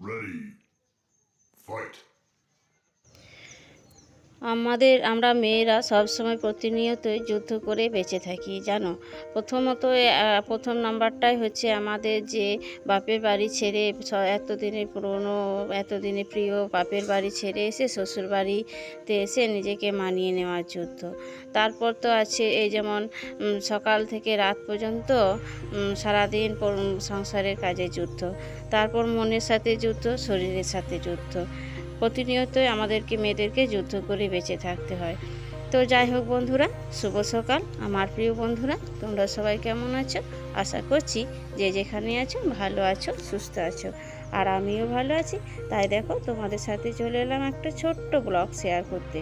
Ready. Fight. আমরা মেয়েরা সবসময় প্রতিনিয়তই যুদ্ধ করে বেঁচে থাকি জানো। প্রথমত প্রথম নাম্বারটাই হচ্ছে আমাদের যে বাপের বাড়ি ছেড়ে এতদিনের পুরনো এতদিনের প্রিয় বাপের বাড়ি ছেড়ে এসে শ্বশুর বাড়িতে এসে নিজেকে মানিয়ে নেওয়ার যুদ্ধ। তারপর তো আছে এই যেমন সকাল থেকে রাত পর্যন্ত সারাদিন সংসারের কাজে যুদ্ধ। তারপর মনের সাথে যুদ্ধ, শরীরের সাথে যুদ্ধ। প্রতিনিয়তই আমাদেরকে মেয়েদেরকে যুদ্ধ করে বেঁচে থাকতে হয়। তো যাই হোক বন্ধুরা, শুভ সকাল আমার প্রিয় বন্ধুরা। তোমরা সবাই কেমন আছো? আশা করছি যে যেখানে আছো ভালো আছো, সুস্থ আছো। আর আমিও ভালো আছি। তাই দেখো তোমাদের সাথে চলে এলাম একটা ছোট্ট ব্লগ শেয়ার করতে।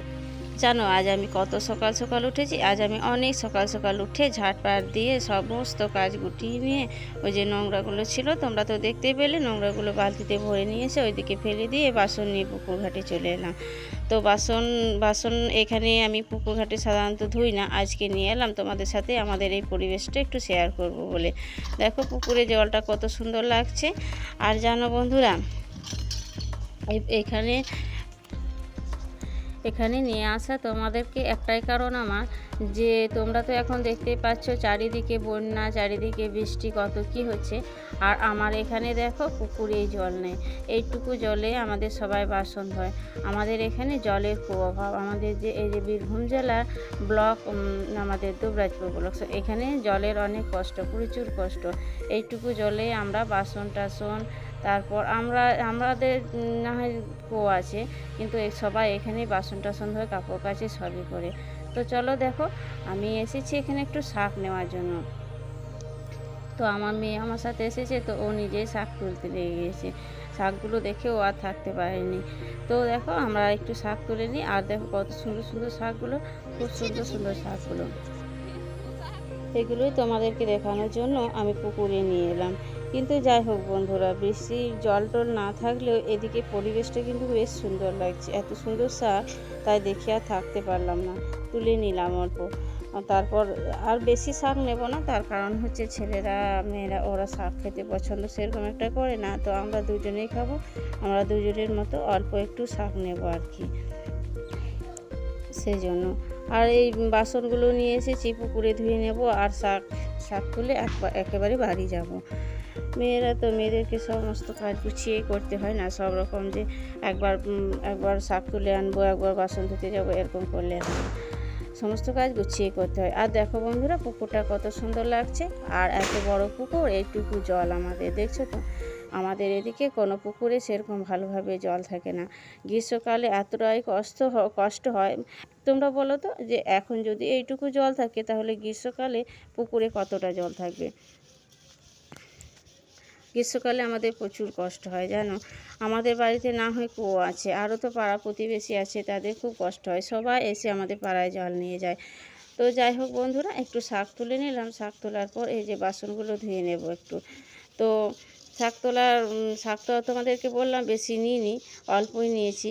জানো আজ আমি কত সকাল সকাল উঠেছি? আজ আমি অনেক সকাল সকাল উঠে ঝাঁটপাট দিয়ে সমস্ত কাজ গুটিয়ে নিয়ে ওই যে নোংরাগুলো ছিল তোমরা তো দেখতেই পেলে, নোংরাগুলো বালতিতে ভরে নিয়ে এসে ওইদিকে ফেলে দিয়ে বাসন নিয়ে পুকুর ঘাটে চলে এলাম। তো বাসন এখানে আমি পুকুর ঘাটে সাধারণত ধুই না, আজকে নিয়ে এলাম তোমাদের সাথে আমাদের এই পরিবেশটা একটু শেয়ার করব বলে। দেখো পুকুরে জলটা কত সুন্দর লাগছে। আর জানো বন্ধুরা, এখানে নিয়ে আসা তোমাদেরকে একটাই কারণ আমার, যে তোমরা তো এখন দেখতেই পাচ্ছ চারিদিকে বন্যা, চারিদিকে বৃষ্টি, কত কি হচ্ছে। আর আমার এখানে দেখো পুকুরে জল নেই। এইটুকু জলে আমাদের সবাই বাসন ধোয়। আমাদের এখানে জলের খুব অভাব। আমাদের যে এই যে বীরভূম জেলার ব্লক, আমাদের দুবরাজপুর ব্লক, এখানে জলের অনেক কষ্ট, প্রচুর কষ্ট। এইটুকু জলে আমরা বাসন টাসন, তারপর আমাদের না হয় কুয়ো আছে, কিন্তু সবাই এখানে বাসন টাসন ধরে কাপড় কাচে সবই করে। তো চলো দেখো, আমি এসেছি এখানে একটু শাক নেওয়ার জন্য। তো আমার মেয়ে আমার সাথে এসেছে, তো ও নিজেই শাক তুলতে লেগে গিয়েছে। শাকগুলো দেখে ও আর থাকতে পারেনি। তো দেখো আমরা একটু শাক তুলে নিই। আর দেখো কত সুন্দর সুন্দর শাকগুলো, খুব সুন্দর সুন্দর শাকগুলো। এগুলোই তোমাদেরকে দেখানোর জন্য আমি পুকুরে নিয়ে এলাম। কিন্তু যাই হোক বন্ধুরা, বৃষ্টির জল টল না থাকলেও এদিকে পরিবেশটা কিন্তু বেশ সুন্দর লাগছে। এত সুন্দর শাক, তাই দেখে আর থাকতে পারলাম না, তুলে নিলাম অল্প। তারপর আর বেশি শাক নেব না, তার কারণ হচ্ছে ছেলেরা মেয়েরা ওরা শাক খেতে পছন্দ সেরকম একটা করে না, তো আমরা দুজনেই খাবো। আমরা দুজনের মতো অল্প একটু শাক নেব আর কি, সেই জন্য। আর এই বাসনগুলো নিয়ে এসেছি পুকুরে ধুয়ে নেব, আর শাক তুলে একেবারে বাড়ি যাব। মেয়েরা তো, মেয়েদেরকে সমস্ত কাজ গুছিয়ে করতে হয় না, সব রকম যে একবার শাক তুলে আনবো, একবার বাসন ধুতে যাবো, এরকম করলে হয়। সমস্ত কাজ গুছিয়ে করতে হয়। আর দেখো বন্ধুরা, পুকুরটা কত সুন্দর লাগছে। আর এত বড় পুকুর, এইটুকু জল আমাদের, দেখছো তো। আমাদের এদিকে কোনো পুকুরে সেরকম ভালোভাবে জল থাকে না। গ্রীষ্মকালে এতটাই কষ্ট হয়। তোমরা বলো তো, যে এখন যদি এইটুকু জল থাকে তাহলে গ্রীষ্মকালে পুকুরে কতটা জল থাকবে। গ্রীষ্মকালে আমাদের প্রচুর কষ্ট হয় জানো। আমাদের বাড়িতে না হয় কুয়ো আছে, আরও তো পাড়া প্রতিবেশী আছে, তাদের খুব কষ্ট হয়, সবাই এসে আমাদের পাড়ায় জল নিয়ে যায়। তো যাই হোক বন্ধুরা, একটু শাক তুলে নিলাম। শাক তোলার পর এই যে বাসনগুলো ধুয়ে নেব একটু। তো শাক তো তোমাদেরকে বললাম বেশি নিইনি, অল্পই নিয়েছি।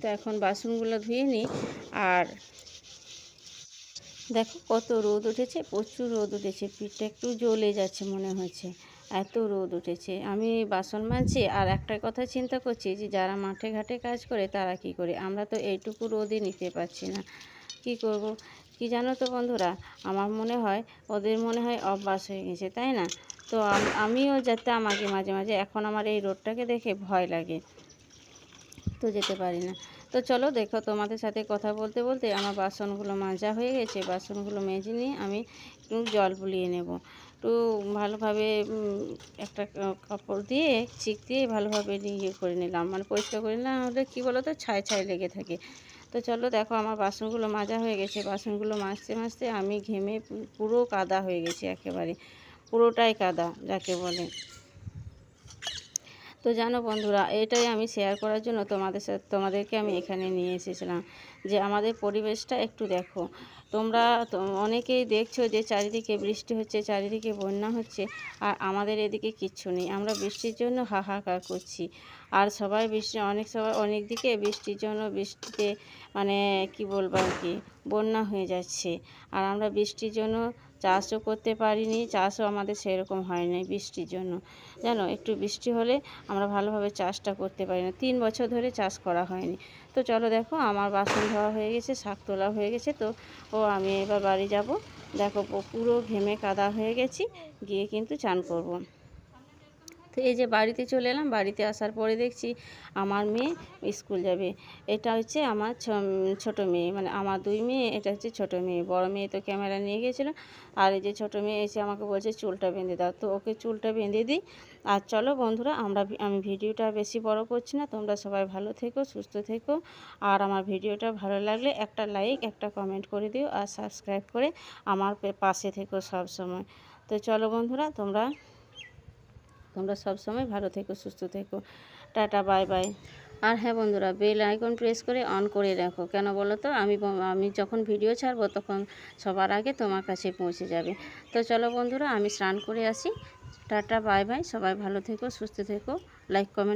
তো এখন বাসনগুলো ধুয়ে নিই। আর দেখো কত রোদ উঠেছে, প্রচুর রোদ উঠেছে, পিঠটা একটু জ্বলে যাচ্ছে মনে হচ্ছে, এত রোদ উঠেছে। আমি বাসন মাজছি আর একটা কথা চিন্তা করছি, যে যারা মাঠে ঘাটে কাজ করে তারা কি করে, আমরা তো এইটুকু রোদই নিতে পারছি না, কি করব। কি জানো তো বন্ধুরা, আমার মনে হয় ওদের মনে হয় অভ্যাস হয়ে গেছে, তাই না। তো আমিও যেতাম আগে মাঝে মাঝে, এখন আমার এই রোদটাকে দেখে ভয় লাগে, তো যেতে পারি না। তো চলো দেখো, তোমাদের সাথে কথা বলতে বলতে আমার বাসনগুলো মাজা হয়ে গেছে। বাসনগুলো মেজে নিয়ে আমি একটু জল বুলিয়ে নেব। একটু ভালোভাবে একটা কাপড় দিয়ে চিক দিয়ে ভালোভাবে ইয়ে করে নিলাম, মানে পরিষ্কার করে নিলাম, হলে কী বলো তো, ছাই ছাই লেগে থাকে। তো চলো দেখো, আমার বাসনগুলো মাজা হয়ে গেছে। বাসনগুলো মাজতে মাজতে আমি ঘেমে পুরো কাদা হয়ে গেছি, একেবারে পুরোটাই কাদা যাকে বলে। তো জানো বন্ধুরা, এটাই আমি শেয়ার করার জন্য তোমাদেরকে আমি এখানে নিয়ে এসেছিলাম, যে আমাদের পরিবেশটা একটু দেখো। তোমরা অনেকেই দেখছো যে চারিদিকে বৃষ্টি হচ্ছে, চারিদিকে বন্যা হচ্ছে, আর আমাদের এদিকে কিচ্ছু নেই। আমরা বৃষ্টির জন্য হাহাকার করছি। আর সবাই অনেক দিকে বৃষ্টির জন্য, বৃষ্টিতে মানে কি বলবো আর কি, বন্যা হয়ে যাচ্ছে। আর আমরা বৃষ্টির জন্য চাষও করতে পারিনি, চাষও আমাদের সেরকম হয়নি বৃষ্টির জন্য। জানো, একটু বৃষ্টি হলে আমরা ভালোভাবে চাষটা করতে পারি না, 3 বছর ধরে চাষ করা হয়নি। তো চলো দেখো, আমার বাসন ধোয়া হয়ে গেছে, শাক তোলা হয়ে গেছে। তো আমি এবার বাড়ি যাব। দেখো পুরো ঘেমে কাদা হয়ে গেছি, গিয়ে কিন্তু চান করব। তো এই যে বাড়িতে চলে এলাম, বাড়িতে আসার পরে দেখছি আমার মেয়ে স্কুল যাবে। এটা হচ্ছে আমার ছোটো মেয়ে, মানে আমার 2 মেয়ে, এটা হচ্ছে ছোটো মেয়ে। বড় মেয়ে তো ক্যামেরা নিয়ে গিয়েছিলো, আর এই যে ছোটো মেয়ে এসে আমাকে বলছে চুলটা বেঁধে দাও। তো ওকে চুলটা বেঁধে দিই। আর চলো বন্ধুরা, আমি ভিডিওটা বেশি বড় করছি না, তোমরা সবাই ভালো থেকো, সুস্থ থেকো। আর আমার ভিডিওটা ভালো লাগলে একটা লাইক, একটা কমেন্ট করে দিও, আর সাবস্ক্রাইব করে আমার পাশে থেকো সব সময়। তো চলো বন্ধুরা, তোমরা সব সময় ভালো থেকো, সুস্থ থেকো। Tata, bye bye. আর হ্যাঁ বন্ধুরা, বেল আইকন প্রেস করে অন করে রাখো। কেন বলো তো, আমি যখন ভিডিও ছাড়বো তখন সবার আগে তোমার কাছে পৌঁছে যাবে। তো চলো বন্ধুরা, আমি স্নান করে আসি। Tata, bye bye. সবাই ভালো থেকো, সুস্থ থেকো। Like, comment